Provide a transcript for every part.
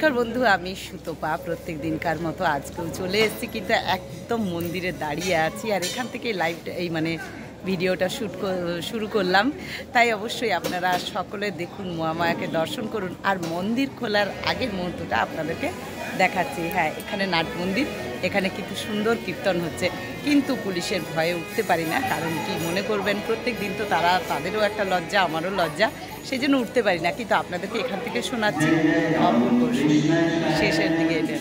নমস্কার বন্ধু, আমি সুতপা। প্রত্যেক দিনকার মতো আজকেও চলে এসেছি, কিন্তু একদম মন্দিরে দাঁড়িয়ে আছি। আর এখান থেকে লাইভ ভিডিওটা শুরু করলাম। তাই অবশ্যই আপনারা সকলে দেখুন, মহামায়াকে দর্শন করুন। আর মন্দির খোলার আগের মুহূর্তটা আপনাদেরকে দেখাচ্ছি। হ্যাঁ, এখানে নাট মন্দির, এখানে কিন্তু সুন্দর কীর্তন হচ্ছে, কিন্তু পুলিশের ভয়ে উঠতে পারি না। কারণ কি মনে করবেন, প্রত্যেক দিন তো তাদেরও একটা লজ্জা, আমারও লজ্জা, সেই জন্য উঠতে পারি না। কিন্তু আপনাদেরকে এখান থেকে শোনাচ্ছি অপূর্ব শেষের দিকে এটা।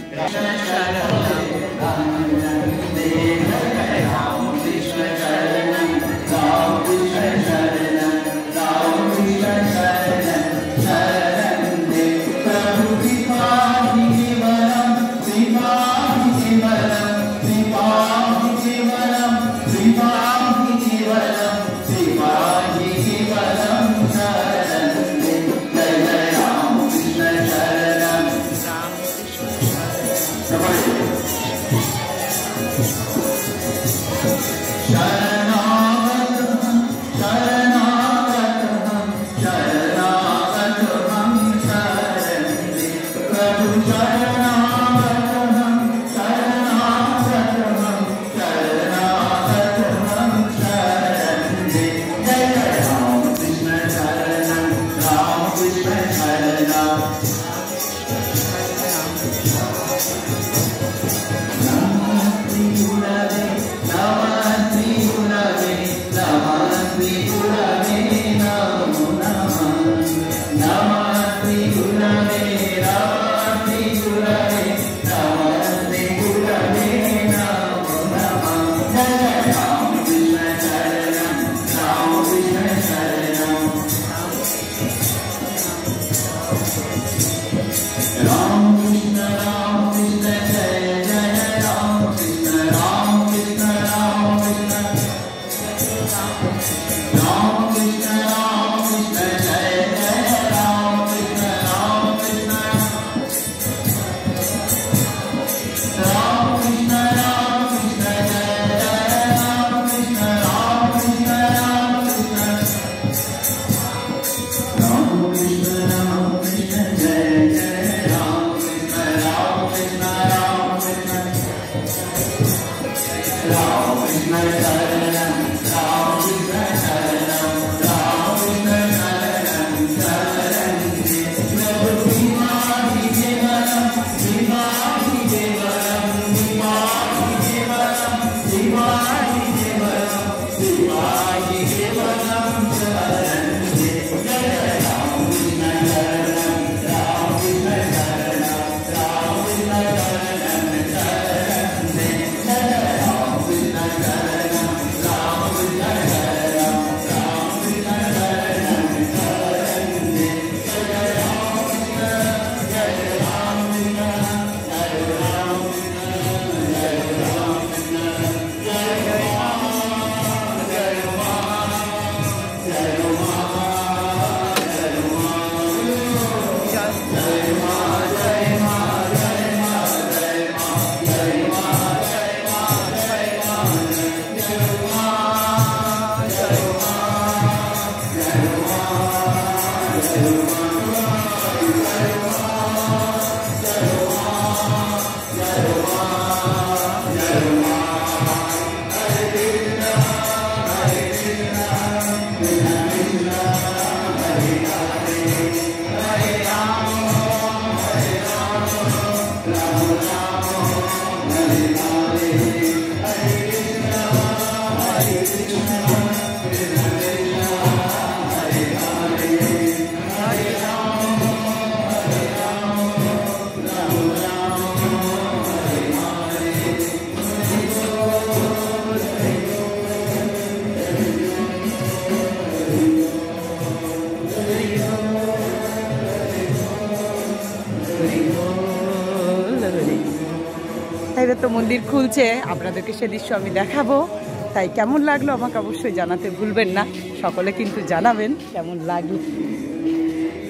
এবার তো মন্দির খুলছে, আপনাদেরকে সে দৃশ্য আমি দেখাবো। তাই কেমন লাগলো আমাকে অবশ্যই জানাতে ভুলবেন না। সকলে কিন্তু জানাবেন কেমন লাগলো।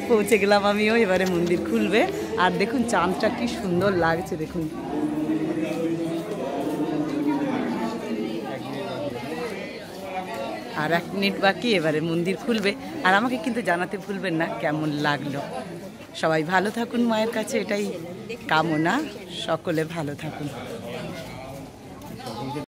পৌঁছে গেলাম আমিও, এবারে মন্দির খুলবে। আর দেখুন চাঁদটা কি সুন্দর লাগছে, দেখুন। আর 1 মিনিট বাকি, এবারে মন্দির খুলবে। আর আমাকে কিন্তু জানাতে ভুলবেন না কেমন লাগলো। সবাই ভালো থাকুন, মায়ের কাছে এটাই কামনা, সকলে ভালো থাকুন।